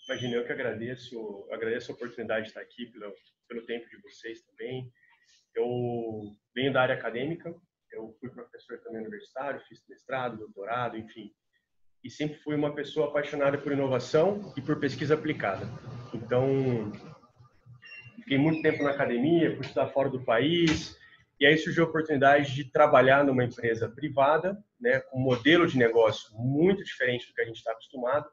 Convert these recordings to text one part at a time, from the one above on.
Imagina, eu que agradeço a oportunidade de estar aqui, pelo tempo de vocês também. Eu venho da área acadêmica, eu fui professor também universitário, fiz mestrado, doutorado, enfim. E sempre fui uma pessoa apaixonada por inovação e por pesquisa aplicada. Então, fiquei muito tempo na academia, fui estudar fora do país, e aí surgiu a oportunidade de trabalhar numa empresa privada, né, com um modelo de negócio muito diferente do que a gente está acostumado,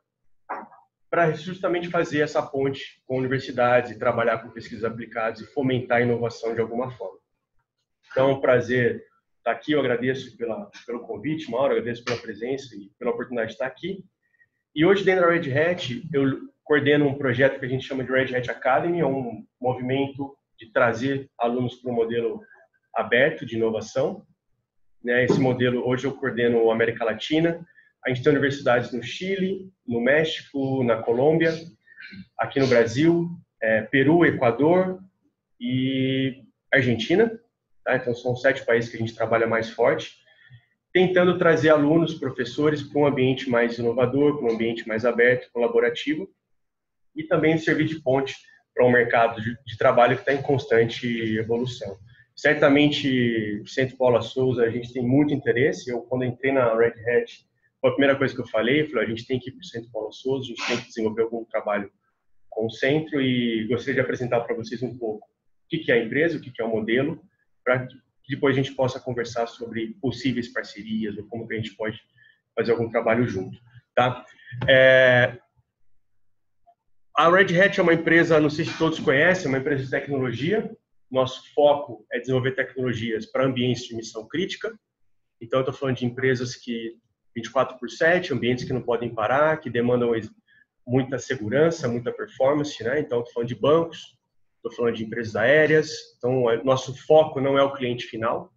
para justamente fazer essa ponte com universidades e trabalhar com pesquisas aplicadas e fomentar a inovação de alguma forma. Então, é um prazer estar aqui, eu agradeço pelo convite, Mauro, agradeço pela presença e pela oportunidade de estar aqui. E hoje, dentro da Red Hat, eu coordeno um projeto que a gente chama de Red Hat Academy, é um movimento de trazer alunos para um modelo aberto de inovação. Esse modelo, hoje eu coordeno a América Latina. A gente tem universidades no Chile, no México, na Colômbia, aqui no Brasil, Peru, Equador e Argentina. Tá? Então, são 7 países que a gente trabalha mais forte, tentando trazer alunos, professores para um ambiente mais inovador, para um ambiente mais aberto, colaborativo, e também servir de ponte para um mercado de trabalho que está em constante evolução. Certamente, Centro Paula Souza, a gente tem muito interesse. Eu, quando entrei na Red Hat, foi a primeira coisa que eu falei, a gente tem que ir para o Centro Paula Souza, a gente tem que desenvolver algum trabalho com o centro, e gostaria de apresentar para vocês um pouco o que é a empresa, o que é o modelo, para que depois a gente possa conversar sobre possíveis parcerias ou como que a gente pode fazer algum trabalho junto. Tá? A Red Hat é uma empresa, não sei se todos conhecem, é uma empresa de tecnologia. Nosso foco é desenvolver tecnologias para ambientes de missão crítica. Então, eu estou falando de empresas que 24/7, ambientes que não podem parar, que demandam muita segurança, muita performance, né? Então, estou falando de bancos, estou falando de empresas aéreas. Então, nosso foco não é o cliente final,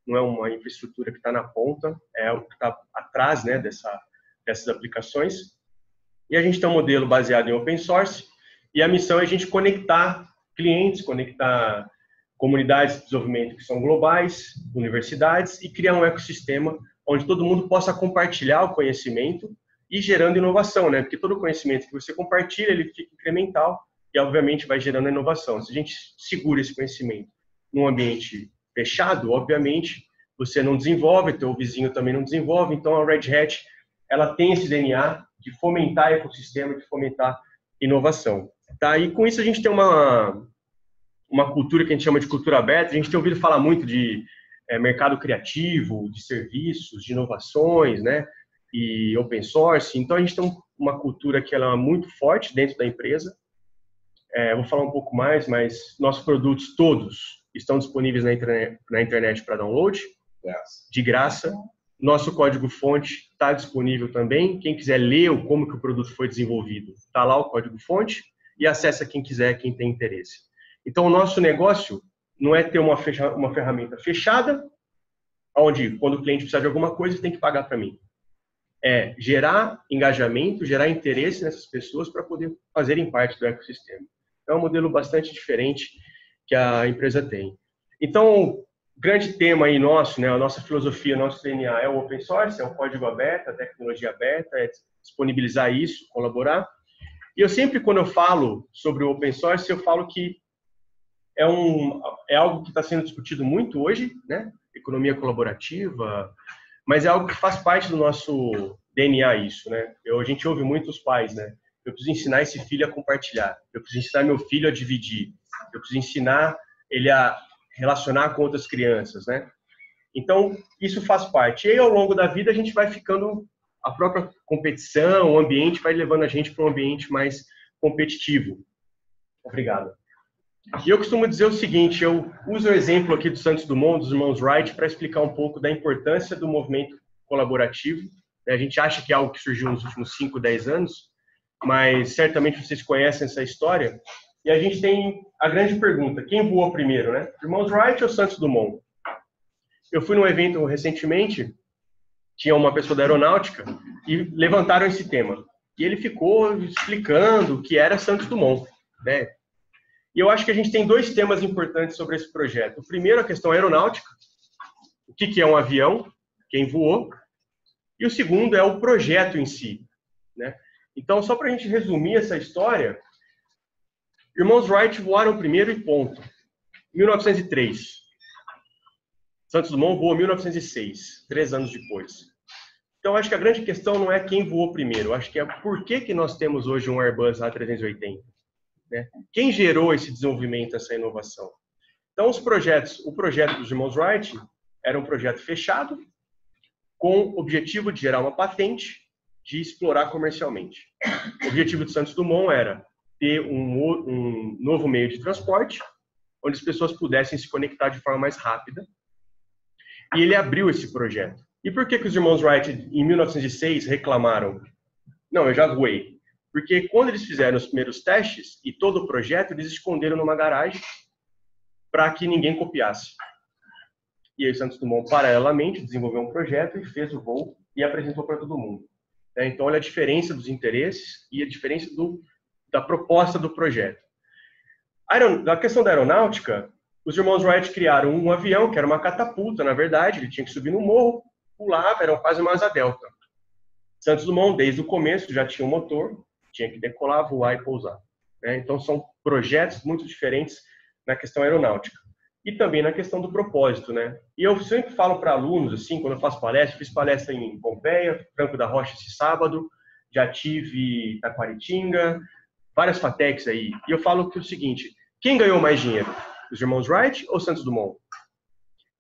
não é uma infraestrutura que está na ponta, é o que está atrás, né, dessas aplicações. E a gente tem um modelo baseado em open source, e a missão é a gente conectar clientes, conectar comunidades de desenvolvimento que são globais, universidades, e criar um ecossistema onde todo mundo possa compartilhar o conhecimento e gerando inovação, né? Porque todo conhecimento que você compartilha, ele fica incremental e, obviamente, vai gerando inovação. Se a gente segura esse conhecimento num ambiente fechado, obviamente, você não desenvolve, teu vizinho também não desenvolve. Então, a Red Hat, ela tem esse DNA de fomentar ecossistema, de fomentar inovação. Tá? E com isso a gente tem uma cultura que a gente chama de cultura aberta. A gente tem ouvido falar muito de mercado criativo, de serviços, de inovações, né? E open source. Então, a gente tem uma cultura que ela é muito forte dentro da empresa. Vou falar um pouco mais, mas nossos produtos todos estão disponíveis na internet para download, de graça. Nosso código-fonte está disponível também. Quem quiser ler como que o produto foi desenvolvido, está lá o código-fonte, e acessa quem quiser, quem tem interesse. Então, o nosso negócio não é ter uma ferramenta fechada, onde, quando o cliente precisar de alguma coisa, tem que pagar para mim. É gerar engajamento, gerar interesse nessas pessoas para poder fazerem parte do ecossistema. É um modelo bastante diferente que a empresa tem. Então, o grande tema aí nosso, né, a nossa filosofia, nosso DNA é o open source, é o código aberto, a tecnologia aberta, é disponibilizar isso, colaborar. E eu sempre, quando eu falo sobre o open source, eu falo que é algo que está sendo discutido muito hoje, né? Economia colaborativa, mas é algo que faz parte do nosso DNA isso, né? A gente ouve muito os pais, né? Eu preciso ensinar esse filho a compartilhar, eu preciso ensinar meu filho a dividir, eu preciso ensinar ele a relacionar com outras crianças, né? Então, isso faz parte. E aí, ao longo da vida, a gente vai ficando, a própria competição, o ambiente vai levando a gente para um ambiente mais competitivo. Obrigado. E eu costumo dizer o seguinte, eu uso o exemplo aqui do Santos Dumont, dos irmãos Wright, para explicar um pouco da importância do movimento colaborativo. A gente acha que é algo que surgiu nos últimos 5, 10 anos, mas certamente vocês conhecem essa história. E a gente tem a grande pergunta, quem voou primeiro, né? Irmãos Wright ou Santos Dumont? Eu fui num evento recentemente, tinha uma pessoa da aeronáutica, e levantaram esse tema. E ele ficou explicando o que era Santos Dumont, né? E eu acho que a gente tem 2 temas importantes sobre esse projeto. O primeiro, a questão aeronáutica, o que é um avião, quem voou, e o segundo é o projeto em si, né? Então, só para a gente resumir essa história, irmãos Wright voaram primeiro e ponto. 1903. Santos Dumont voou em 1906, 3 anos depois. Então, acho que a grande questão não é quem voou primeiro, acho que é por que nós temos hoje um Airbus A380. Né? Quem gerou esse desenvolvimento, essa inovação? Então, o projeto dos irmãos Wright era um projeto fechado, com o objetivo de gerar uma patente, de explorar comercialmente. O objetivo de Santos Dumont era ter um novo meio de transporte, onde as pessoas pudessem se conectar de forma mais rápida. E ele abriu esse projeto. E por que os irmãos Wright, em 1906, reclamaram? Não, eu já voei. Porque quando eles fizeram os primeiros testes e todo o projeto, eles esconderam numa garagem para que ninguém copiasse. E aí Santos Dumont, paralelamente, desenvolveu um projeto e fez o voo e apresentou para todo mundo. Então, olha a diferença dos interesses e a diferença da proposta do projeto. A questão da aeronáutica, os irmãos Wright criaram um avião, que era uma catapulta, na verdade, ele tinha que subir no morro, pulava, era quase uma asa delta. Santos Dumont, desde o começo, já tinha um motor, tinha que decolar, voar e pousar. Então, são projetos muito diferentes na questão aeronáutica. E também na questão do propósito, né? E eu sempre falo para alunos, assim, quando eu faço palestra, fiz palestra em Pompeia, Franco da Rocha esse sábado, já tive Taquaritinga, várias FATECs aí. E eu falo que é o seguinte, quem ganhou mais dinheiro? Os irmãos Wright ou Santos Dumont?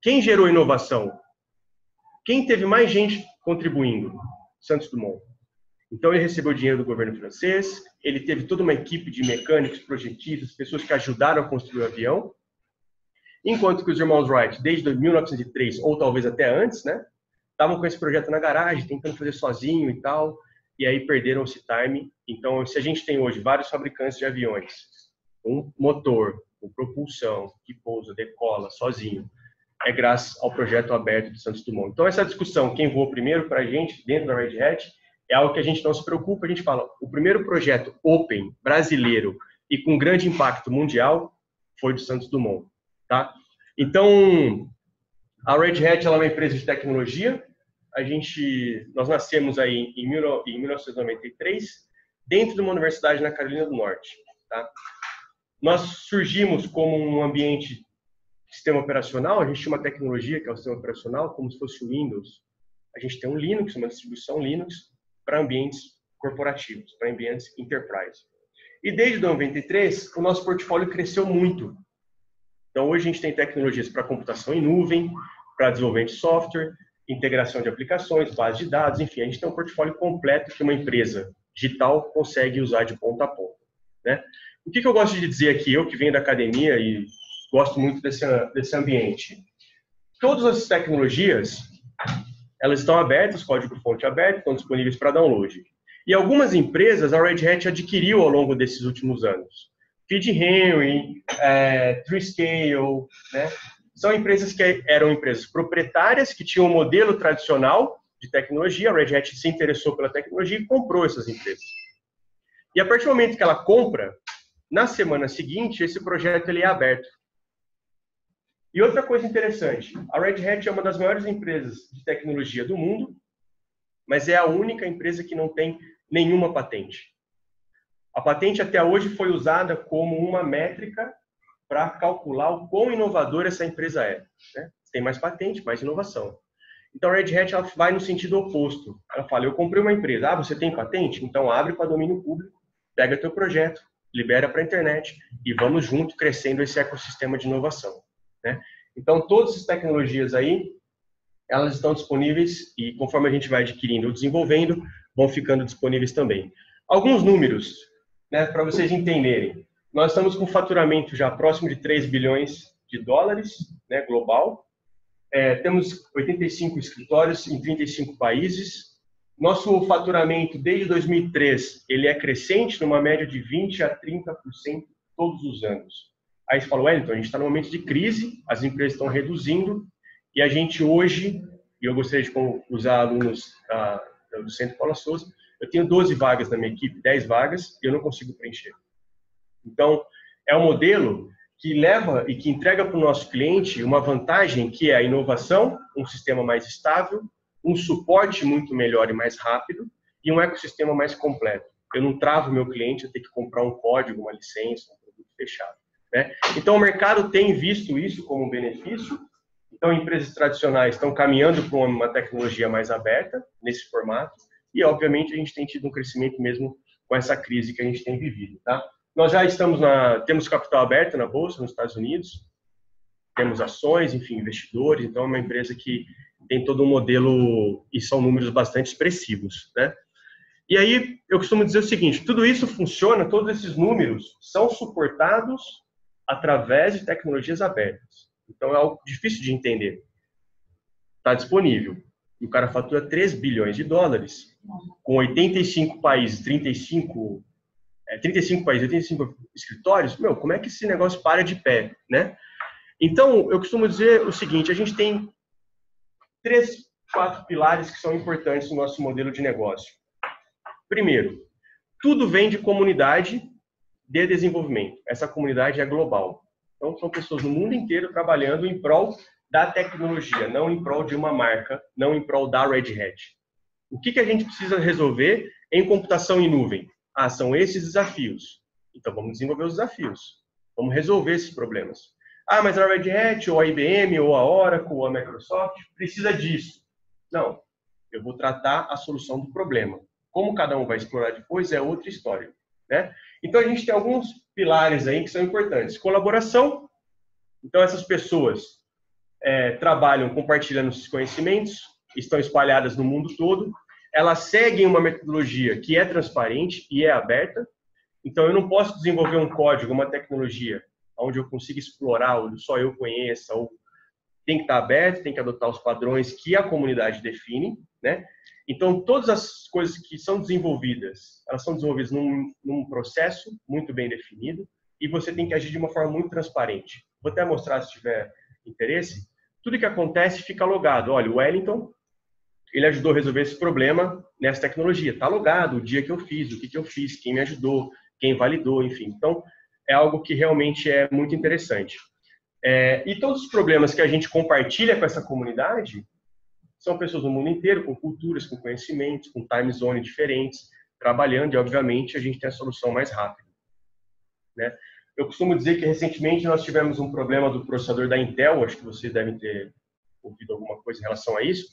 Quem gerou inovação? Quem teve mais gente contribuindo? Santos Dumont. Então ele recebeu dinheiro do governo francês, ele teve toda uma equipe de mecânicos, projetistas, pessoas que ajudaram a construir o avião, enquanto que os irmãos Wright, desde 1903, ou talvez até antes, né, estavam com esse projeto na garagem, tentando fazer sozinho e tal, e aí perderam esse time. Então, se a gente tem hoje vários fabricantes de aviões, um motor, com propulsão, que pousa, decola, sozinho, é graças ao projeto aberto de Santos Dumont. Então, essa discussão, quem voou primeiro, para a gente, dentro da Red Hat, é algo que a gente não se preocupa, a gente fala, o primeiro projeto open, brasileiro, e com grande impacto mundial, foi do Santos Dumont. Tá? Então, a Red Hat ela é uma empresa de tecnologia. Nós nascemos aí em 1993, dentro de uma universidade na Carolina do Norte. Tá? Nós surgimos como um ambiente de sistema operacional. A gente tinha uma tecnologia que é o sistema operacional, como se fosse o Windows. A gente tem um Linux, uma distribuição Linux, para ambientes corporativos, para ambientes enterprise. E desde 93, o nosso portfólio cresceu muito. Então, hoje a gente tem tecnologias para computação em nuvem, para desenvolvimento de software, integração de aplicações, base de dados, enfim, a gente tem um portfólio completo que uma empresa digital consegue usar de ponta a ponta. Né? O que eu gosto de dizer aqui, eu que venho da academia e gosto muito desse ambiente, todas as tecnologias, elas estão abertas, código-fonte aberto, estão disponíveis para download. E algumas empresas a Red Hat adquiriu ao longo desses últimos anos. Feed Henry, Treescale, né? São empresas que eram empresas proprietárias, que tinham um modelo tradicional de tecnologia. A Red Hat se interessou pela tecnologia e comprou essas empresas. E a partir do momento que ela compra, na semana seguinte, esse projeto ele é aberto. E outra coisa interessante, a Red Hat é uma das maiores empresas de tecnologia do mundo, mas é a única empresa que não tem nenhuma patente. A patente até hoje foi usada como uma métrica para calcular o quão inovadora essa empresa é. Né? Tem mais patente, mais inovação. Então a Red Hat ela vai no sentido oposto. Ela fala, eu comprei uma empresa, você tem patente? Então abre para domínio público, pega teu projeto, libera para a internet e vamos junto crescendo esse ecossistema de inovação. Né? Então todas essas tecnologias aí, elas estão disponíveis e conforme a gente vai adquirindo ou desenvolvendo, vão ficando disponíveis também. Alguns números, né, para vocês entenderem. Nós estamos com faturamento já próximo de 3 bilhões de dólares, né, global. Temos 85 escritórios em 35 países. Nosso faturamento desde 2003, ele é crescente, numa média de 20% a 30% todos os anos. Aí você fala, Wellington, a gente está num momento de crise, as empresas estão reduzindo, e a gente hoje, e eu gostaria de usar alunos do Centro Paula Souza, eu tenho 12 vagas na minha equipe, 10 vagas, e eu não consigo preencher. Então, é um modelo que leva e que entrega para o nosso cliente uma vantagem que é a inovação, um sistema mais estável, um suporte muito melhor e mais rápido e um ecossistema mais completo. eu não travo o meu cliente a ter que comprar um código, uma licença, um produto fechado, né? Então, o mercado tem visto isso como um benefício. Então, empresas tradicionais estão caminhando para uma tecnologia mais aberta, nesse formato, e, obviamente, a gente tem tido um crescimento mesmo com essa crise que a gente tem vivido, tá? Nós já temos capital aberto na Bolsa, nos Estados Unidos, temos ações, enfim, investidores, então é uma empresa que tem todo um modelo e são números bastante expressivos, né? E aí, eu costumo dizer o seguinte, tudo isso funciona, todos esses números são suportados através de tecnologias abertas. Então, é algo difícil de entender. Está disponível. E o cara fatura 3 bilhões de dólares, com 85 países, 35 países, 85 escritórios. Meu, como é que esse negócio para de pé, né? Então, eu costumo dizer o seguinte, a gente tem 3, 4 pilares que são importantes no nosso modelo de negócio. Primeiro, tudo vem de comunidade de desenvolvimento. Essa comunidade é global. Então, são pessoas no mundo inteiro trabalhando em prol da tecnologia, não em prol de uma marca, não em prol da Red Hat. O que a gente precisa resolver em computação em nuvem? São esses desafios. Então, vamos desenvolver os desafios. Vamos resolver esses problemas. Mas a Red Hat, ou a IBM, ou a Oracle, ou a Microsoft precisa disso. Não, eu vou tratar a solução do problema. Como cada um vai explorar depois é outra história, né? Então, a gente tem alguns pilares aí que são importantes. Colaboração. Então, essas pessoas trabalham compartilhando esses conhecimentos, estão espalhadas no mundo todo. Elas seguem uma metodologia que é transparente e é aberta. Então, eu não posso desenvolver um código, uma tecnologia, onde eu consiga explorar, onde só eu conheça, ou tem que estar aberto, tem que adotar os padrões que a comunidade define, né? Então, todas as coisas que são desenvolvidas, elas são desenvolvidas num processo muito bem definido e você tem que agir de uma forma muito transparente. Vou até mostrar se tiver interesse. Tudo que acontece fica logado. Olha, o Wellington, ele ajudou a resolver esse problema nessa tecnologia. Está logado o dia que eu fiz, o que eu fiz, quem me ajudou, quem validou, enfim. Então, é algo que realmente é muito interessante. E todos os problemas que a gente compartilha com essa comunidade são pessoas do mundo inteiro, com culturas, com conhecimentos, com time zone diferentes, trabalhando e, obviamente, a gente tem a solução mais rápida, né? Eu costumo dizer que, recentemente, nós tivemos um problema do processador da Intel, acho que vocês devem ter ouvido alguma coisa em relação a isso.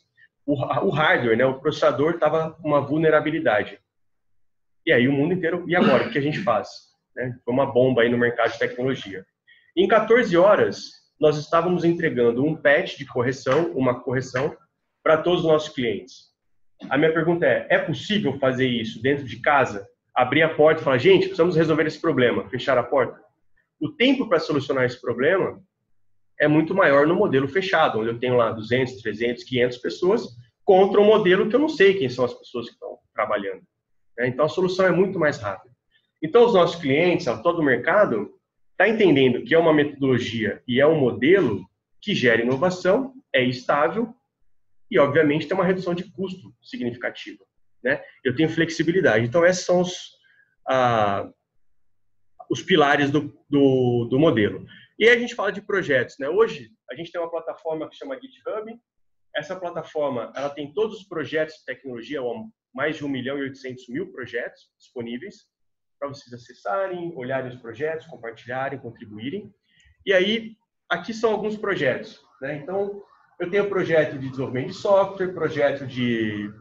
O hardware, né, o processador estava com uma vulnerabilidade. E aí o mundo inteiro, e agora, o que a gente faz? Né? Foi uma bomba aí no mercado de tecnologia. Em 14 horas, nós estávamos entregando um patch de correção, uma correção, para todos os nossos clientes. A minha pergunta é possível fazer isso dentro de casa? Abrir a porta e falar, gente, precisamos resolver esse problema, fechar a porta? O tempo para solucionar esse problema é muito maior no modelo fechado, onde eu tenho lá 200, 300, 500 pessoas, contra um modelo que eu não sei quem são as pessoas que estão trabalhando. Então, a solução é muito mais rápida. Então, os nossos clientes, todo o mercado, está entendendo que é uma metodologia e é um modelo que gera inovação, é estável e, obviamente, tem uma redução de custo significativa, né? Eu tenho flexibilidade. Então, esses são os pilares do modelo. E aí a gente fala de projetos, né? Hoje, a gente tem uma plataforma que chama GitHub. Essa plataforma, ela tem todos os projetos de tecnologia, mais de 1.800.000 projetos disponíveis para vocês acessarem, olharem os projetos, compartilharem, contribuírem. E aí, aqui são alguns projetos, né? Então, eu tenho projeto de desenvolvimento de software, projeto de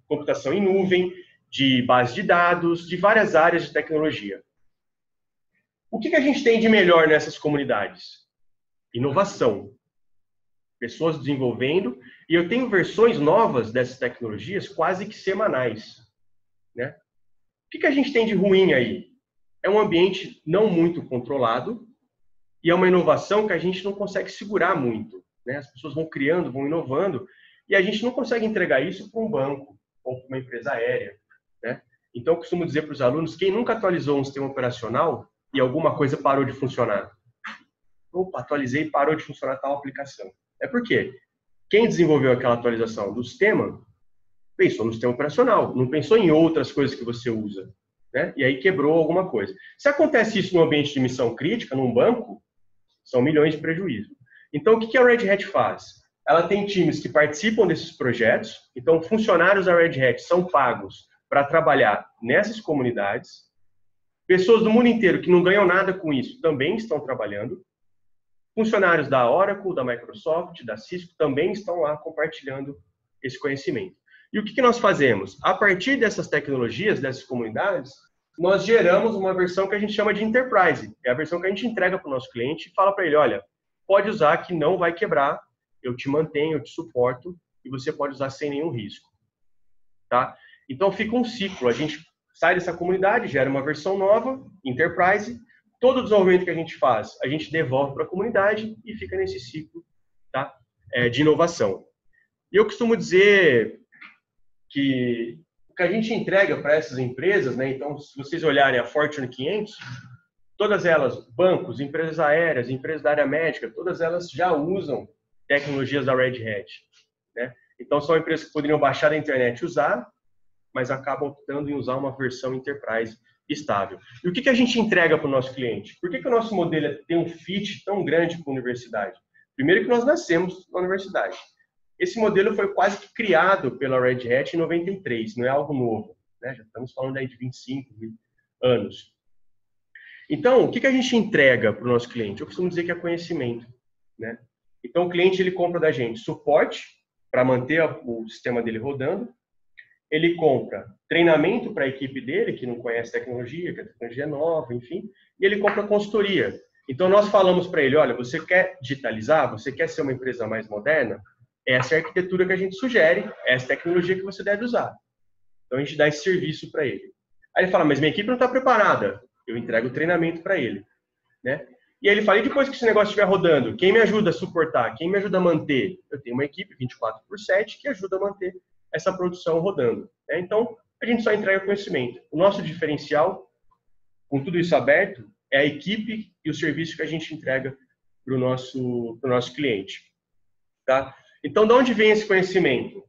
computação em nuvem, de base de dados, de várias áreas de tecnologia. O que a gente tem de melhor nessas comunidades? Inovação. Pessoas desenvolvendo, e eu tenho versões novas dessas tecnologias quase que semanais, né? O que a gente tem de ruim aí? É um ambiente não muito controlado e é uma inovação que a gente não consegue segurar muito, né? As pessoas vão criando, vão inovando e a gente não consegue entregar isso para um banco ou para uma empresa aérea, né? Então, eu costumo dizer para os alunos, quem nunca atualizou um sistema operacional e alguma coisa parou de funcionar? Opa, atualizei e parou de funcionar tal aplicação. É porque quem desenvolveu aquela atualização do sistema pensou no sistema operacional, não pensou em outras coisas que você usa, né? E aí quebrou alguma coisa. Se acontece isso no ambiente de missão crítica, num banco, são milhões de prejuízo. Então, o que a Red Hat faz? Ela tem times que participam desses projetos, então funcionários da Red Hat são pagos para trabalhar nessas comunidades. Pessoas do mundo inteiro que não ganham nada com isso também estão trabalhando. Funcionários da Oracle, da Microsoft, da Cisco também estão lá compartilhando esse conhecimento. E o que nós fazemos? A partir dessas tecnologias, dessas comunidades, nós geramos uma versão que a gente chama de Enterprise. É a versão que a gente entrega para o nosso cliente e fala para ele, olha, pode usar que não vai quebrar, eu te mantenho, eu te suporto e você pode usar sem nenhum risco. Tá? Então fica um ciclo, a gente sai dessa comunidade, gera uma versão nova, Enterprise, todo o desenvolvimento que a gente faz, a gente devolve para a comunidade e fica nesse ciclo, tá? De inovação. E eu costumo dizer que o que a gente entrega para essas empresas, né? Então, se vocês olharem a Fortune 500, todas elas, bancos, empresas aéreas, empresas da área médica, todas elas já usam tecnologias da Red Hat, né? Então, são empresas que poderiam baixar da internet e usar, mas acabam optando em usar uma versão Enterprise estável. E o que a gente entrega para o nosso cliente? Por que o nosso modelo tem um fit tão grande com a universidade? Primeiro que nós nascemos na universidade. Esse modelo foi quase que criado pela Red Hat em 93, não é algo novo, né? Já estamos falando aí de 25 anos. Então, o que a gente entrega para o nosso cliente? Eu costumo dizer que é conhecimento, né? Então, o cliente ele compra da gente suporte para manter o sistema dele rodando, ele compra treinamento para a equipe dele, que não conhece tecnologia, que a tecnologia é nova, enfim, e ele compra consultoria. Então, nós falamos para ele, olha, você quer digitalizar, você quer ser uma empresa mais moderna? Essa é a arquitetura que a gente sugere, essa é a tecnologia que você deve usar. Então, a gente dá esse serviço para ele. Aí ele fala, mas minha equipe não está preparada. Eu entrego o treinamento para ele, né? E aí ele fala, e depois que esse negócio estiver rodando, quem me ajuda a suportar? Quem me ajuda a manter? Eu tenho uma equipe 24/7 que ajuda a manter essa produção rodando, né? Então, a gente só entrega conhecimento. O nosso diferencial, com tudo isso aberto, é a equipe e o serviço que a gente entrega para o nosso cliente. Tá? Então, de onde vem esse conhecimento?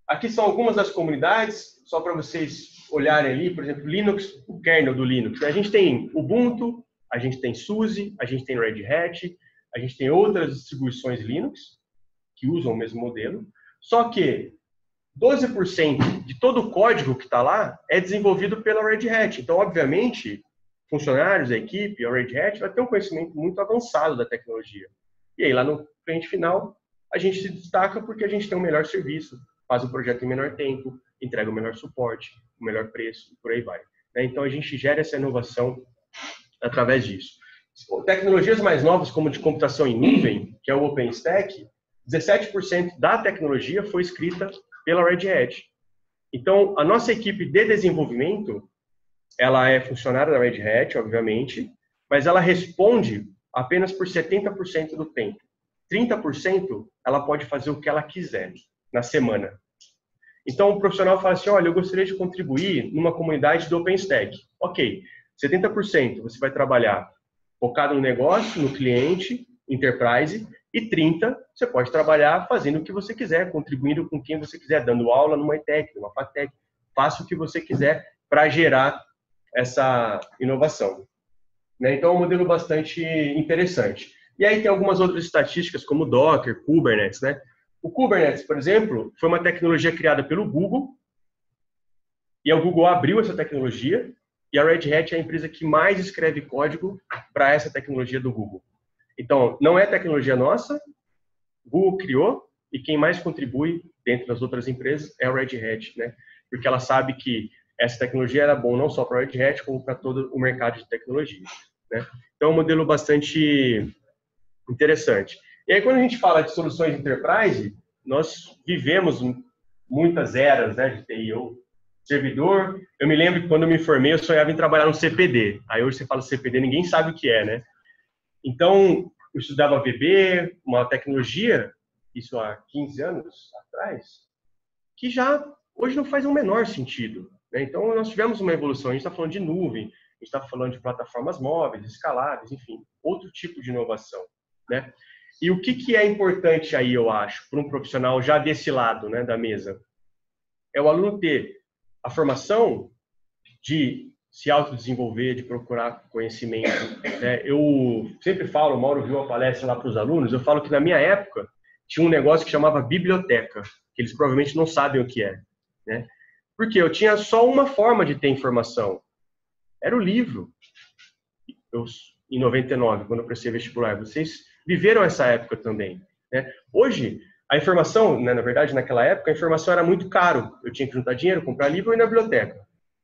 Aqui são algumas das comunidades, só para vocês olharem ali, por exemplo, Linux, o kernel do Linux. A gente tem Ubuntu, a gente tem SUSE, a gente tem Red Hat, a gente tem outras distribuições Linux que usam o mesmo modelo, só que 12% de todo o código que está lá é desenvolvido pela Red Hat. Então, obviamente, funcionários, a equipe, a Red Hat vai ter um conhecimento muito avançado da tecnologia. E aí, lá no cliente final, a gente se destaca porque a gente tem um melhor serviço, faz o projeto em menor tempo, entrega o melhor suporte, o melhor preço, por aí vai. Então, a gente gera essa inovação através disso. Tecnologias mais novas, como de computação em nuvem, que é o OpenStack, 17% da tecnologia foi escrita pela Red Hat. Então, a nossa equipe de desenvolvimento, ela é funcionária da Red Hat, obviamente, mas ela responde apenas por 70% do tempo. 30% ela pode fazer o que ela quiser na semana. Então, o profissional fala assim, olha, eu gostaria de contribuir numa comunidade do OpenStack. Ok, 70% você vai trabalhar focado no negócio, no cliente, Enterprise, e 30% você pode trabalhar fazendo o que você quiser, contribuindo com quem você quiser, dando aula numa ETEC, numa FATEC, faça o que você quiser para gerar essa inovação. Então, é um modelo bastante interessante. E aí tem algumas outras estatísticas, como Docker, Kubernetes, né? O Kubernetes, por exemplo, foi uma tecnologia criada pelo Google, e o Google abriu essa tecnologia, e a Red Hat é a empresa que mais escreve código para essa tecnologia do Google. Então, não é tecnologia nossa, o Google criou, e quem mais contribui dentro das outras empresas é a Red Hat, né? Porque ela sabe que essa tecnologia era bom não só para a Red Hat, como para todo o mercado de tecnologia, né? Então, é um modelo bastante interessante. E aí, quando a gente fala de soluções enterprise, nós vivemos muitas eras, né, de TI. Servidor, eu me lembro que quando eu me formei, eu sonhava em trabalhar no CPD. Aí hoje você fala CPD, ninguém sabe o que é, né? Então, eu estudava VB, uma tecnologia, isso há 15 anos atrás, que já hoje não faz o menor sentido, né? Então, nós tivemos uma evolução. A gente está falando de nuvem, a gente está falando de plataformas móveis, escaláveis, enfim, outro tipo de inovação, né? E o que é importante aí, eu acho, para um profissional já desse lado, né, da mesa? É o aluno ter a formação de se autodesenvolver, de procurar conhecimento. Eu sempre falo, o Mauro viu a palestra lá para os alunos, eu falo que na minha época tinha um negócio que chamava biblioteca, que eles provavelmente não sabem o que é, né? Porque eu tinha só uma forma de ter informação. Era o livro. Em 99, quando eu prestei vestibular, vocês viveram essa época também, né? Hoje, a informação, né, na verdade, naquela época, a informação era muito caro. Eu tinha que juntar dinheiro, comprar livro e ir na biblioteca.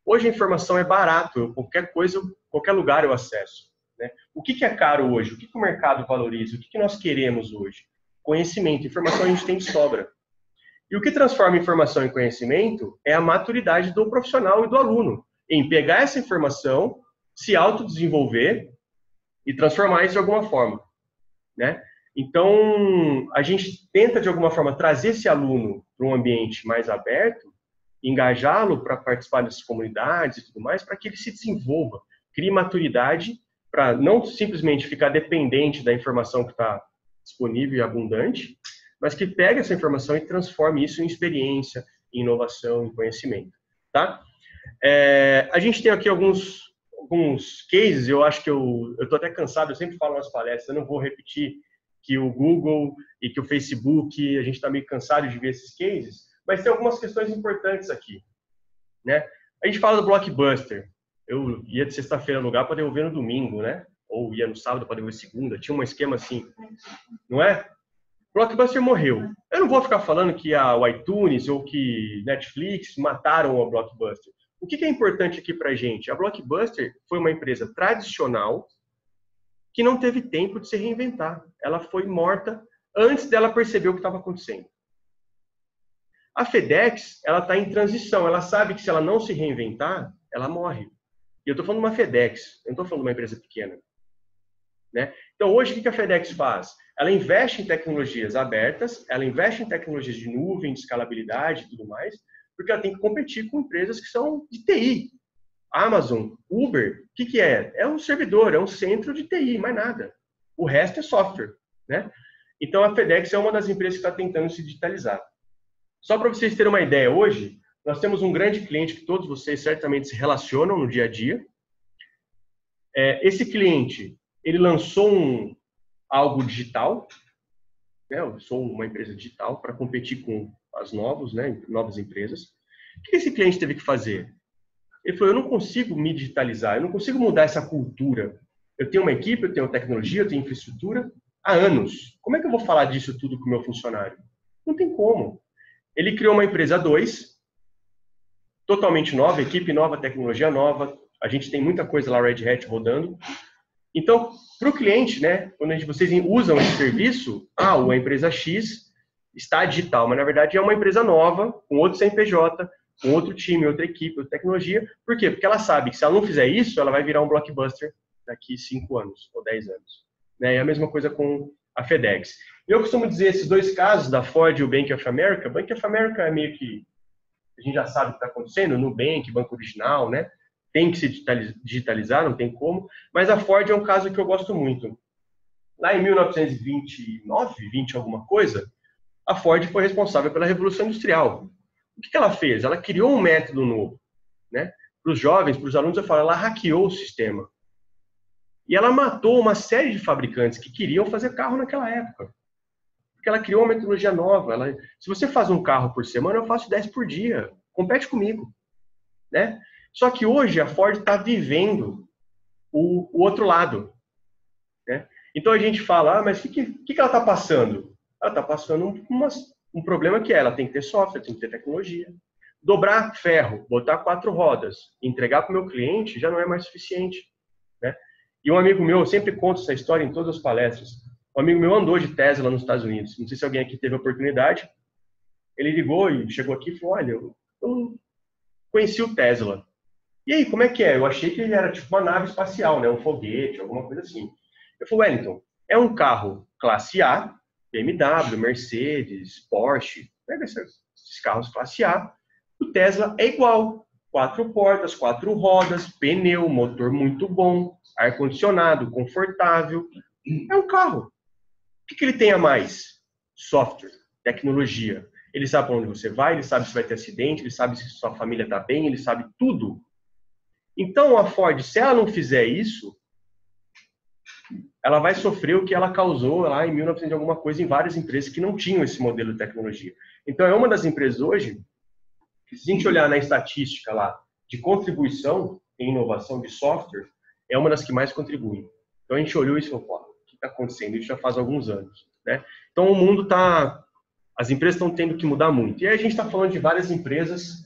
Hoje a informação é barato, qualquer coisa, qualquer lugar eu acesso, né? O que é caro hoje? O que o mercado valoriza? O que nós queremos hoje? Conhecimento. Informação a gente tem de sobra. E o que transforma informação em conhecimento é a maturidade do profissional e do aluno, em pegar essa informação, se autodesenvolver e transformar isso de alguma forma, né? Então, a gente tenta, de alguma forma, trazer esse aluno para um ambiente mais aberto, engajá-lo para participar dessas comunidades e tudo mais, para que ele se desenvolva, crie maturidade, para não simplesmente ficar dependente da informação que está disponível e abundante, mas que pegue essa informação e transforme isso em experiência, em inovação, em conhecimento, tá? A gente tem aqui alguns cases, eu acho que eu estou até cansado, eu sempre falo nas palestras, eu não vou repetir que o Google e que o Facebook, a gente está meio cansado de ver esses cases, mas tem algumas questões importantes aqui, né? A gente fala do Blockbuster, eu ia de sexta-feira no lugar para devolver no domingo, né? Ou ia no sábado para devolver segunda, tinha um esquema assim, não é? Blockbuster morreu. Eu não vou ficar falando que o iTunes ou que Netflix mataram o Blockbuster. O que é importante aqui para a gente? A Blockbuster foi uma empresa tradicional que não teve tempo de se reinventar. Ela foi morta antes dela perceber o que estava acontecendo. A FedEx, ela está em transição. Ela sabe que se ela não se reinventar, ela morre. E eu estou falando de uma FedEx, eu não estou falando de uma empresa pequena, né? Então, hoje, o que a FedEx faz? Ela investe em tecnologias abertas, ela investe em tecnologias de nuvem, de escalabilidade e tudo mais, porque ela tem que competir com empresas que são de TI. Amazon, Uber, o que é? É um servidor, é um centro de TI, mais nada. O resto é software, né? Então, a FedEx é uma das empresas que está tentando se digitalizar. Só para vocês terem uma ideia, hoje, nós temos um grande cliente que todos vocês certamente se relacionam no dia a dia. Esse cliente, ele lançou algo digital, né? Eu sou uma empresa digital para competir com as novas empresas. O que esse cliente teve que fazer? Ele falou, eu não consigo me digitalizar, eu não consigo mudar essa cultura. Eu tenho uma equipe, eu tenho tecnologia, eu tenho infraestrutura há anos. Como é que eu vou falar disso tudo com o meu funcionário? Não tem como. Ele criou uma empresa 2, totalmente nova, equipe nova, tecnologia nova. A gente tem muita coisa lá, Red Hat, rodando. Então, para o cliente, né, quando vocês usam esse serviço, a empresa X está digital, mas na verdade é uma empresa nova, com outro CNPJ, com outro time, outra equipe, outra tecnologia. Por quê? Porque ela sabe que se ela não fizer isso, ela vai virar um Blockbuster daqui 5 anos ou 10 anos. Né? E a mesma coisa com a FedEx. Eu costumo dizer esses dois casos, da Ford e o Bank of America. Bank of America é meio que, a gente já sabe o que está acontecendo, Nubank, Banco Original, né? Tem que se digitalizar, não tem como. Mas a Ford é um caso que eu gosto muito. Lá em 1929, 20 alguma coisa, a Ford foi responsável pela Revolução Industrial. O que ela fez? Ela criou um método novo, né? Para os jovens, para os alunos, eu falo, ela hackeou o sistema. E ela matou uma série de fabricantes que queriam fazer carro naquela época. Porque ela criou uma metodologia nova. Se você faz um carro por semana, eu faço 10 por dia. Compete comigo, né? Só que hoje a Ford está vivendo o outro lado, né? Então a gente fala, mas o que ela está passando? Ela está passando um problema que ela tem que ter software, tem que ter tecnologia. Dobrar ferro, botar 4 rodas, entregar para o meu cliente já não é mais suficiente, né? E um amigo meu, eu sempre conto essa história em todas as palestras, um amigo meu andou de Tesla nos Estados Unidos, não sei se alguém aqui teve a oportunidade, ele ligou e chegou aqui e falou, olha, eu conheci o Tesla. E aí, como é que é? Eu achei que ele era tipo uma nave espacial, né? Um foguete, alguma coisa assim. Eu falei, Wellington, é um carro classe A, BMW, Mercedes, Porsche, pega esses carros classe A. O Tesla é igual. 4 portas, 4 rodas, pneu, motor muito bom, ar-condicionado, confortável. É um carro. O que ele tem a mais? Software, tecnologia. Ele sabe para onde você vai, ele sabe se vai ter acidente, ele sabe se sua família está bem, ele sabe tudo. Então, a Ford, se ela não fizer isso, ela vai sofrer o que ela causou lá em 1900 alguma coisa em várias empresas que não tinham esse modelo de tecnologia. Então, é uma das empresas hoje que se a gente olhar na estatística lá de contribuição em inovação de software, é uma das que mais contribui. Então a gente olhou isso e falou, pô, o que está acontecendo? Isso já faz alguns anos, né? Então o mundo as empresas estão tendo que mudar muito. E aí a gente está falando de várias empresas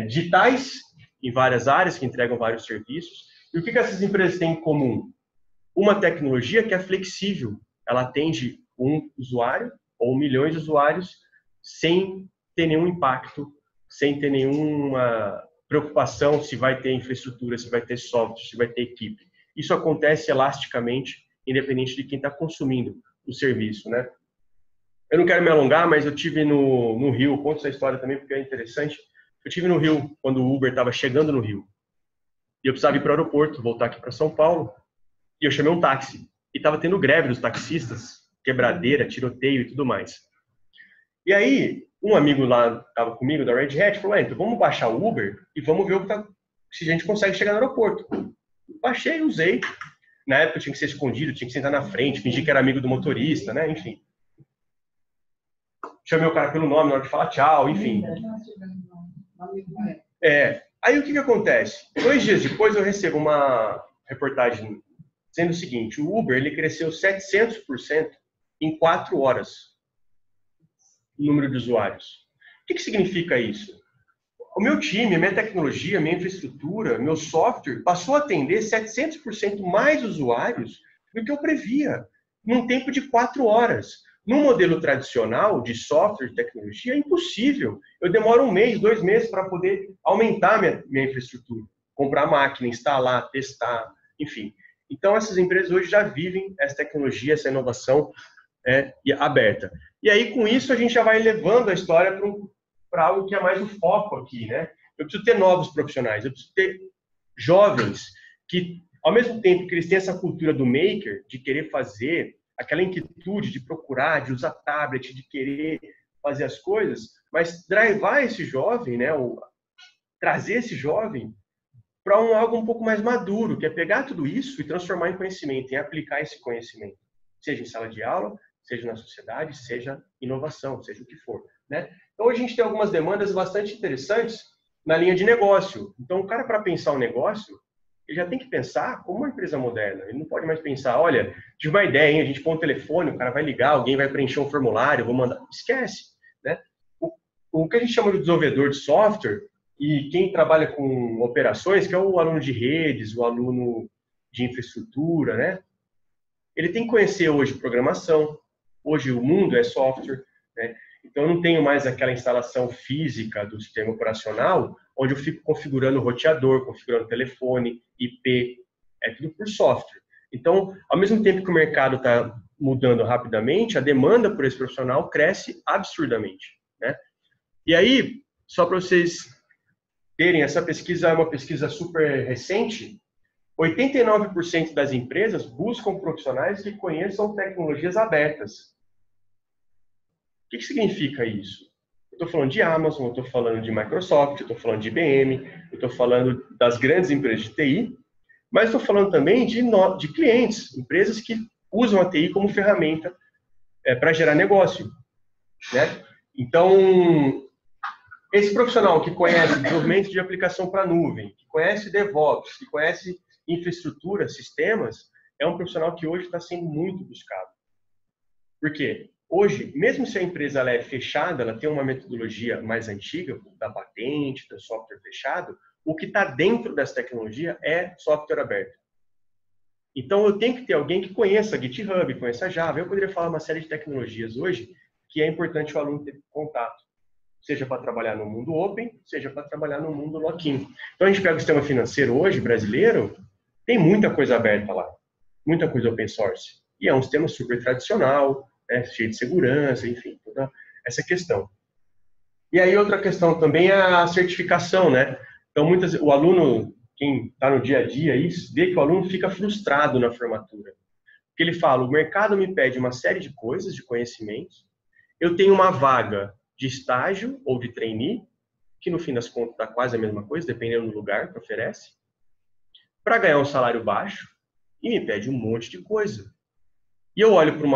digitais em várias áreas que entregam vários serviços. E o que essas empresas têm em comum? Uma tecnologia que é flexível, ela atende um usuário ou milhões de usuários sem ter nenhum impacto, sem ter nenhuma preocupação se vai ter infraestrutura, se vai ter software, se vai ter equipe. Isso acontece elasticamente, independente de quem está consumindo o serviço, né? Eu não quero me alongar, mas eu tive no Rio, conto essa história também porque é interessante. Eu tive no Rio quando o Uber estava chegando no Rio. E eu precisava ir para o aeroporto, voltar aqui para São Paulo. E eu chamei um táxi. E estava tendo greve dos taxistas, quebradeira, tiroteio e tudo mais. E aí, um amigo lá estava comigo, da Red Hat, falou, então vamos baixar o Uber e vamos ver se a gente consegue chegar no aeroporto. Baixei, usei. Na época eu tinha que ser escondido, tinha que sentar na frente, fingir que era amigo do motorista, né? Enfim. Chamei o cara pelo nome na hora de falar tchau, enfim. Aí o que acontece? 2 dias depois eu recebo uma reportagem dizendo o seguinte, o Uber ele cresceu 700% em 4 horas o número de usuários. O que significa isso? O meu time, a minha tecnologia, a minha infraestrutura, meu software passou a atender 700% mais usuários do que eu previa, num tempo de 4 horas. No modelo tradicional de software e tecnologia, é impossível. Eu demoro 1 mês, 2 meses para poder aumentar minha infraestrutura. Comprar máquina, instalar, testar, enfim. Então, essas empresas hoje já vivem essa tecnologia, essa inovação aberta. E aí, com isso, a gente já vai levando a história para algo que é mais o foco aqui, né? Eu preciso ter novos profissionais, eu preciso ter jovens que, ao mesmo tempo que eles têm essa cultura do maker, de querer fazer, aquela inquietude de procurar, de usar tablet, de querer fazer as coisas, mas drivar esse jovem, né, ou trazer esse jovem para algo um pouco mais maduro, que é pegar tudo isso e transformar em conhecimento, em aplicar esse conhecimento, seja em sala de aula, seja na sociedade, seja inovação, seja o que for, né? Então, hoje a gente tem algumas demandas bastante interessantes na linha de negócio. Então, o cara, para pensar um negócio, ele já tem que pensar como uma empresa moderna. Ele não pode mais pensar, olha, tive uma ideia, hein? A gente põe um telefone, o cara vai ligar, alguém vai preencher um formulário, eu vou mandar. Esquece, né? O que a gente chama de desenvolvedor de software e quem trabalha com operações, que é o aluno de redes, o aluno de infraestrutura, né? Ele tem que conhecer hoje programação. Hoje o mundo é software, né? Então, eu não tenho mais aquela instalação física do sistema operacional, onde eu fico configurando o roteador, configurando o telefone, IP, é tudo por software. Então, ao mesmo tempo que o mercado está mudando rapidamente, a demanda por esse profissional cresce absurdamente, né? E aí, só para vocês terem, essa pesquisa é uma pesquisa super recente, 89% das empresas buscam profissionais que conheçam tecnologias abertas. O que significa isso? Eu estou falando de Amazon, eu estou falando de Microsoft, eu estou falando de IBM, eu estou falando das grandes empresas de TI, mas estou falando também de clientes, empresas que usam a TI como ferramenta para gerar negócio, né? Então, esse profissional que conhece desenvolvimento de aplicação para nuvem, que conhece DevOps, que conhece infraestrutura, sistemas, é um profissional que hoje está sendo muito buscado. Por quê? Hoje, mesmo se a empresa ela é fechada, ela tem uma metodologia mais antiga, da patente, do software fechado, o que está dentro dessa tecnologia é software aberto. Então, eu tenho que ter alguém que conheça GitHub, conheça Java. Eu poderia falar uma série de tecnologias hoje que é importante o aluno ter contato, seja para trabalhar no mundo open, seja para trabalhar no mundo lock-in. Então, a gente pega o sistema financeiro hoje, brasileiro, tem muita coisa aberta lá, muita coisa open source. E é um sistema super tradicional, cheio de segurança, enfim, toda essa questão. E aí outra questão também é a certificação, né? Então, o aluno, quem está no dia a dia, vê que o aluno fica frustrado na formatura. Porque ele fala, o mercado me pede uma série de coisas, de conhecimentos, eu tenho uma vaga de estágio ou de trainee, que no fim das contas dá quase a mesma coisa, dependendo do lugar que oferece, para ganhar um salário baixo, e me pede um monte de coisa. E eu olho para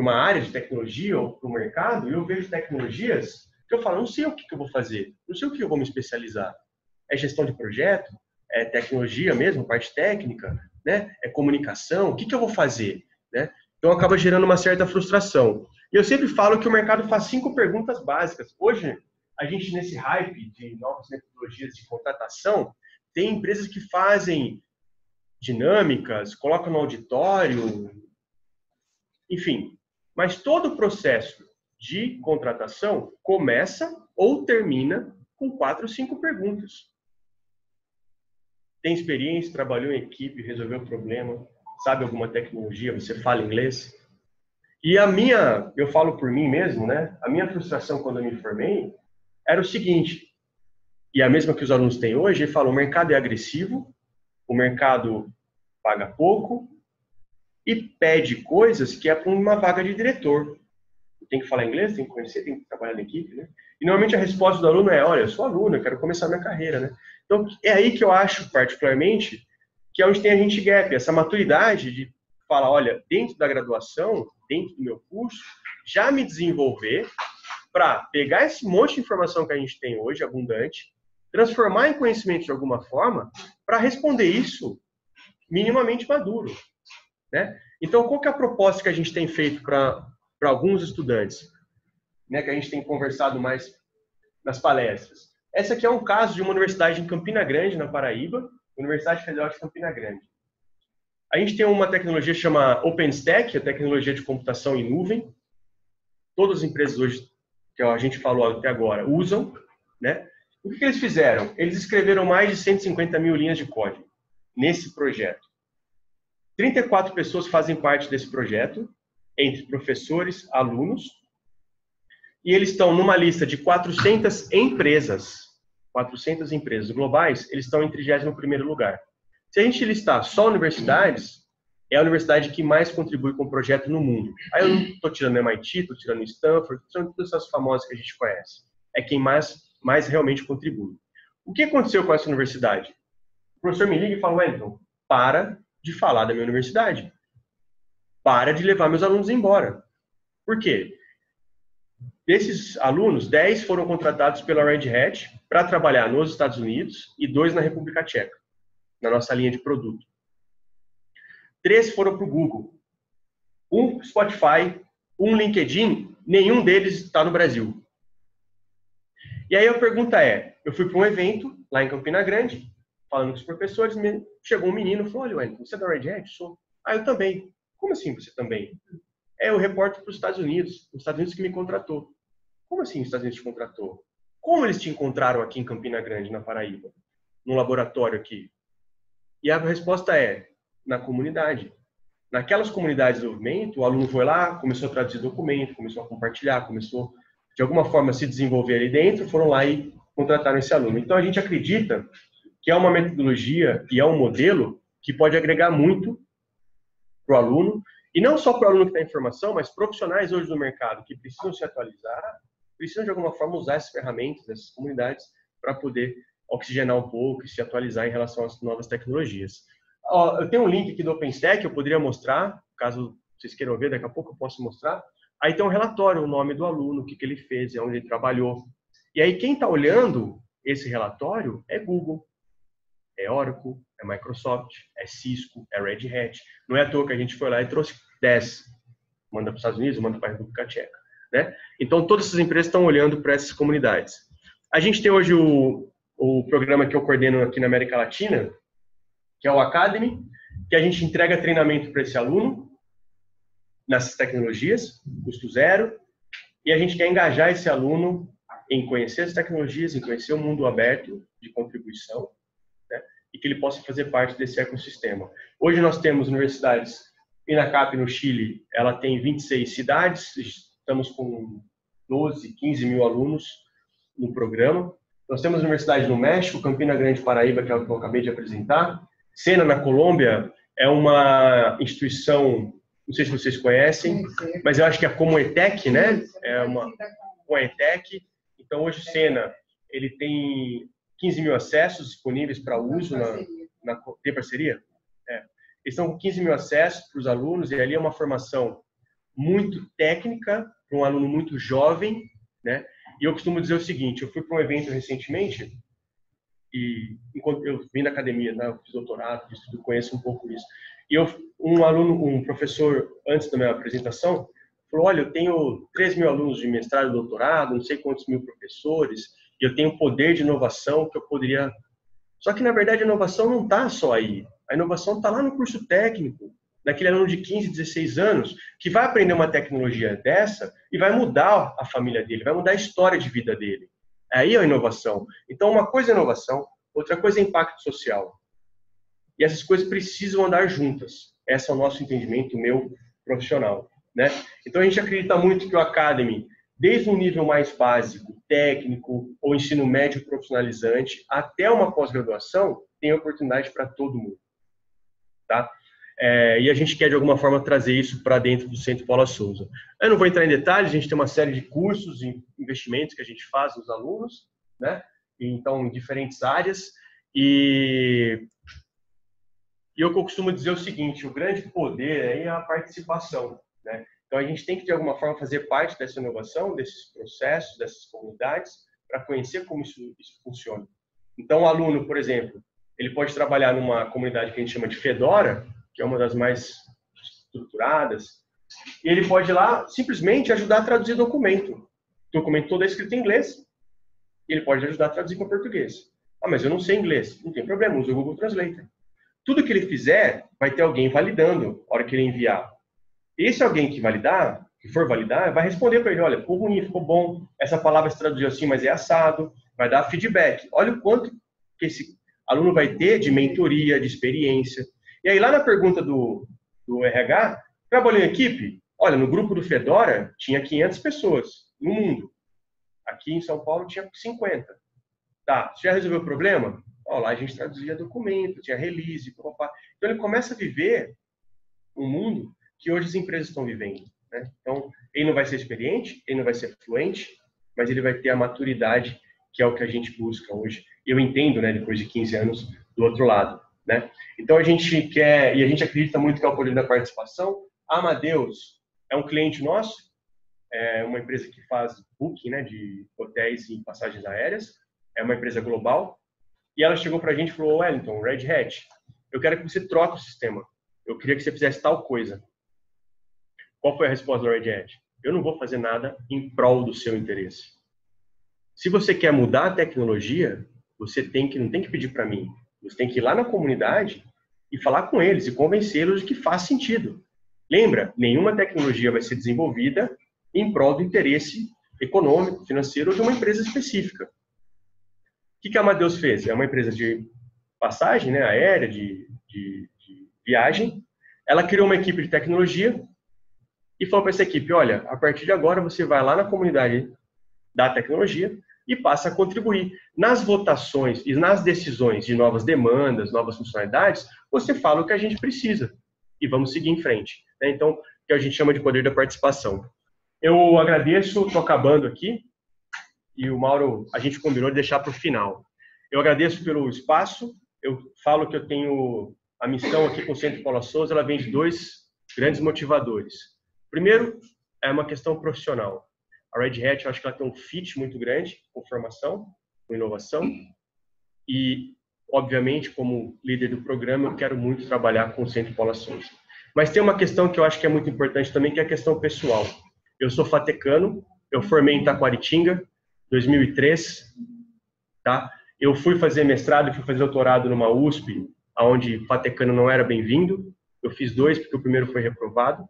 uma área de tecnologia ou para o mercado e eu vejo tecnologias Porque eu falo, não sei o que eu vou fazer, não sei o que eu vou me especializar. É gestão de projeto? É tecnologia mesmo, parte técnica? Né? É comunicação? O que eu vou fazer? Né? Então acaba gerando uma certa frustração. E eu sempre falo que o mercado faz 5 perguntas básicas. Hoje, a gente nesse hype de novas metodologias de contratação, tem empresas que fazem dinâmicas, colocam no auditório, enfim. Mas todo o processo de contratação começa ou termina com 4 ou 5 perguntas. Tem experiência, trabalhou em equipe, resolveu o problema, sabe alguma tecnologia, você fala inglês? E eu falo por mim mesmo, né? A minha frustração quando eu me formei era o seguinte, e a mesma que os alunos têm hoje, ele fala, o mercado é agressivo, o mercado paga pouco e pede coisas que é para uma vaga de diretor. Tem que falar inglês, tem que conhecer, tem que trabalhar na equipe, né? E normalmente a resposta do aluno é, olha, eu sou aluno, eu quero começar minha carreira, né? Então, é aí que eu acho, particularmente, que é onde tem a gente gap, essa maturidade de falar, olha, dentro da graduação, dentro do meu curso, já me desenvolver para pegar esse monte de informação que a gente tem hoje, abundante, transformar em conhecimento de alguma forma, para responder isso minimamente maduro, né? Então, qual que é a proposta que a gente tem feito para alguns estudantes, né, que a gente tem conversado mais nas palestras? Essa aqui é um caso de uma universidade em Campina Grande, na Paraíba, Universidade Federal de Campina Grande. A gente tem uma tecnologia chamada OpenStack, a tecnologia de computação em nuvem. Todas as empresas hoje, que a gente falou até agora, usam, né? O que eles fizeram? Eles escreveram mais de 150 mil linhas de código nesse projeto. 34 pessoas fazem parte desse projeto, entre professores, alunos, e eles estão numa lista de 400 empresas globais, eles estão em 31º lugar. Se a gente listar só universidades, é a universidade que mais contribui com o projeto no mundo. Aí eu não estou tirando MIT, estou tirando Stanford, são todas essas famosas que a gente conhece. É quem mais realmente contribui. O que aconteceu com essa universidade? O professor me liga e fala, Wellington, para de falar da minha universidade. Para de levar meus alunos embora. Por quê? Desses alunos, 10 foram contratados pela Red Hat para trabalhar nos Estados Unidos e 2 na República Tcheca, na nossa linha de produto. 3 foram para o Google. 1 Spotify, 1 LinkedIn, nenhum deles está no Brasil. E aí a pergunta é, eu fui para um evento lá em Campina Grande, falando com os professores, chegou um menino e falou, olha, Wellington, você é da Red Hat? Sou. Ah, eu também. Como assim você também? Eu reporto para os Estados Unidos que me contratou. Como assim os Estados Unidos te contratou? Como eles te encontraram aqui em Campina Grande, na Paraíba? No laboratório aqui? E a resposta é, na comunidade. Naquelas comunidades de desenvolvimento, o aluno foi lá, começou a traduzir documento, começou a compartilhar, começou, de alguma forma, a se desenvolver ali dentro, foram lá e contrataram esse aluno. Então, a gente acredita que é uma metodologia e é um modelo que pode agregar muito para o aluno, e não só para o aluno que está em formação, mas profissionais hoje do mercado que precisam se atualizar, precisam de alguma forma usar essas ferramentas dessas comunidades para poder oxigenar um pouco e se atualizar em relação às novas tecnologias. Eu tenho um link aqui do OpenStack, eu poderia mostrar, caso vocês queiram ver, daqui a pouco eu posso mostrar. Aí tem um relatório, o nome do aluno, o que ele fez, onde ele trabalhou. E aí quem está olhando esse relatório é Google, é Oracle, é Microsoft, é Cisco, é Red Hat. Não é à toa que a gente foi lá e trouxe 10. Manda para os Estados Unidos, manda para a República Tcheca. Né? Então, todas essas empresas estão olhando para essas comunidades. A gente tem hoje o programa que eu coordeno aqui na América Latina, que é o Academy, que a gente entrega treinamento para esse aluno nessas tecnologias, custo zero, e a gente quer engajar esse aluno em conhecer as tecnologias, em conhecer o mundo aberto de contribuição, né? E que ele possa fazer parte desse ecossistema. Hoje nós temos universidades, INACAP no Chile, ela tem 26 cidades, estamos com 12, 15 mil alunos no programa. Nós temos universidade no México, Campina Grande, Paraíba, que é o que eu acabei de apresentar. Sena, na Colômbia, é uma instituição, não sei se vocês conhecem, mas eu acho que é a Comoetec, né? É uma Comoetec. Então, hoje, Sena, ele tem 15 mil acessos disponíveis para uso tem parceria? É. Eles estão com 15 mil acessos para os alunos, e ali é uma formação muito técnica, para um aluno muito jovem, né? E eu costumo dizer o seguinte, eu fui para um evento recentemente, e enquanto eu vim da academia, né, eu fiz doutorado, fiz tudo, conheço um pouco isso. E um professor, antes da minha apresentação, falou, olha, eu tenho 3.000 alunos de mestrado e doutorado, não sei quantos mil professores, e eu tenho poder de inovação que eu poderia... Só que, na verdade, a inovação não está só aí. A inovação está lá no curso técnico, daquele aluno de 15, 16 anos, que vai aprender uma tecnologia dessa e vai mudar a família dele, vai mudar a história de vida dele. Aí é a inovação. Então, uma coisa é inovação, outra coisa é impacto social. E essas coisas precisam andar juntas. Esse é o nosso entendimento, meu profissional, né? Então, a gente acredita muito que o Academy, desde um nível mais básico, técnico, ou ensino médio profissionalizante, até uma pós-graduação, tem oportunidade para todo mundo, tá? E a gente quer, de alguma forma, trazer isso para dentro do Centro Paula Souza. Eu não vou entrar em detalhes, a gente tem uma série de cursos e investimentos que a gente faz nos alunos, né? Então, em diferentes áreas. E eu costumo dizer o seguinte, o grande poder aí é a participação, né? Então, a gente tem que, de alguma forma, fazer parte dessa inovação, desses processos, dessas comunidades, para conhecer como isso funciona. Então, o aluno, por exemplo, ele pode trabalhar numa comunidade que a gente chama de Fedora, que é uma das mais estruturadas, e ele pode ir lá simplesmente ajudar a traduzir documento. O documento todo é escrito em inglês, e ele pode ajudar a traduzir para português. Ah, mas eu não sei inglês. Não tem problema, usa o Google Translator. Tudo que ele fizer, vai ter alguém validando na hora que ele enviar. Esse alguém que validar, que for validar, vai responder para ele, olha, ficou bonito, ficou bom, essa palavra se traduziu assim, mas é assado, vai dar feedback. Olha o quanto que esse aluno vai ter de mentoria, de experiência. E aí, lá na pergunta do RH, trabalhou em equipe? Olha, no grupo do Fedora, tinha 500 pessoas no mundo. Aqui em São Paulo, tinha 50. Tá, você já resolveu o problema? Ó, lá a gente traduzia documento, tinha release, papapá. Então, ele começa a viver um mundo que hoje as empresas estão vivendo, né? Então, ele não vai ser experiente, ele não vai ser fluente, mas ele vai ter a maturidade, que é o que a gente busca hoje. Eu entendo, né, depois de 15 anos, do outro lado, né? Então, a gente quer, e a gente acredita muito que é o poder da participação. A Amadeus é um cliente nosso, é uma empresa que faz booking, né, de hotéis e passagens aéreas, é uma empresa global, e ela chegou para a gente e falou, Wellington, Red Hat, eu quero que você troque o sistema, eu queria que você fizesse tal coisa. Qual foi a resposta da Red Hat? Eu não vou fazer nada em prol do seu interesse. Se você quer mudar a tecnologia, você não tem que pedir para mim. Você tem que ir lá na comunidade e falar com eles e convencê-los de que faz sentido. Lembra, nenhuma tecnologia vai ser desenvolvida em prol do interesse econômico, financeiro ou de uma empresa específica. O que a Amadeus fez? É uma empresa de passagem, né, aérea, de viagem. Ela criou uma equipe de tecnologia e falou para essa equipe, olha, a partir de agora você vai lá na comunidade da tecnologia e passa a contribuir. Nas votações e nas decisões de novas demandas, novas funcionalidades, você fala o que a gente precisa e vamos seguir em frente, né? Então, o que a gente chama de poder da participação. Eu agradeço, estou acabando aqui, e o Mauro, a gente combinou de deixar para o final. Eu agradeço pelo espaço, eu falo que eu tenho a missão aqui com o Centro Paula Souza, ela vem de dois grandes motivadores. Primeiro, é uma questão profissional. A Red Hat, eu acho que ela tem um fit muito grande com formação, com inovação. E, obviamente, como líder do programa, eu quero muito trabalhar com o Centro Paula Souza. Mas tem uma questão que eu acho que é muito importante também, que é a questão pessoal. Eu sou fatecano, eu formei em Taquaritinga, 2003, tá? Eu fui fazer mestrado e fui fazer doutorado numa USP, onde fatecano não era bem-vindo. Eu fiz 2, porque o primeiro foi reprovado,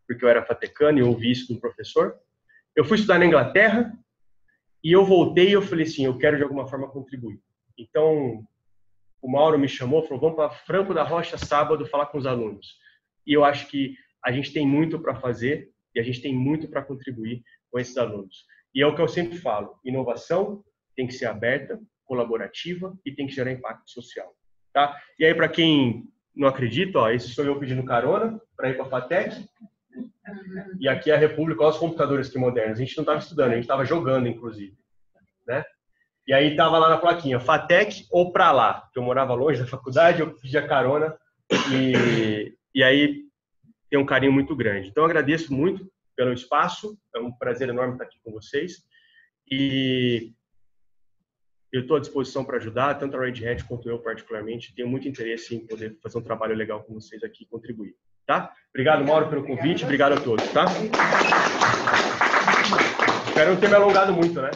porque eu era fatecano e eu ouvi isso do professor. Eu fui estudar na Inglaterra e eu voltei e eu falei assim, eu quero de alguma forma contribuir. Então, o Mauro me chamou, falou, vamos para Franco da Rocha sábado falar com os alunos. E eu acho que a gente tem muito para fazer e a gente tem muito para contribuir com esses alunos. E é o que eu sempre falo, inovação tem que ser aberta, colaborativa e tem que gerar impacto social, tá? E aí, para quem não acredita, ó, esse sou eu pedindo carona para ir para a FATEC. E aqui é a República, olha os computadores que modernos. A gente não estava estudando, a gente estava jogando, inclusive, né? E aí estava lá na plaquinha, FATEC ou para lá. Eu morava longe da faculdade, eu pedia carona e aí tem um carinho muito grande. Então, eu agradeço muito pelo espaço, é um prazer enorme estar aqui com vocês. E eu estou à disposição para ajudar, tanto a Red Hat quanto eu particularmente. Tenho muito interesse em poder fazer um trabalho legal com vocês aqui e contribuir. Tá? Obrigado, Mauro, pelo convite. Obrigado a todos. Tá? Espero não ter me alongado muito, né?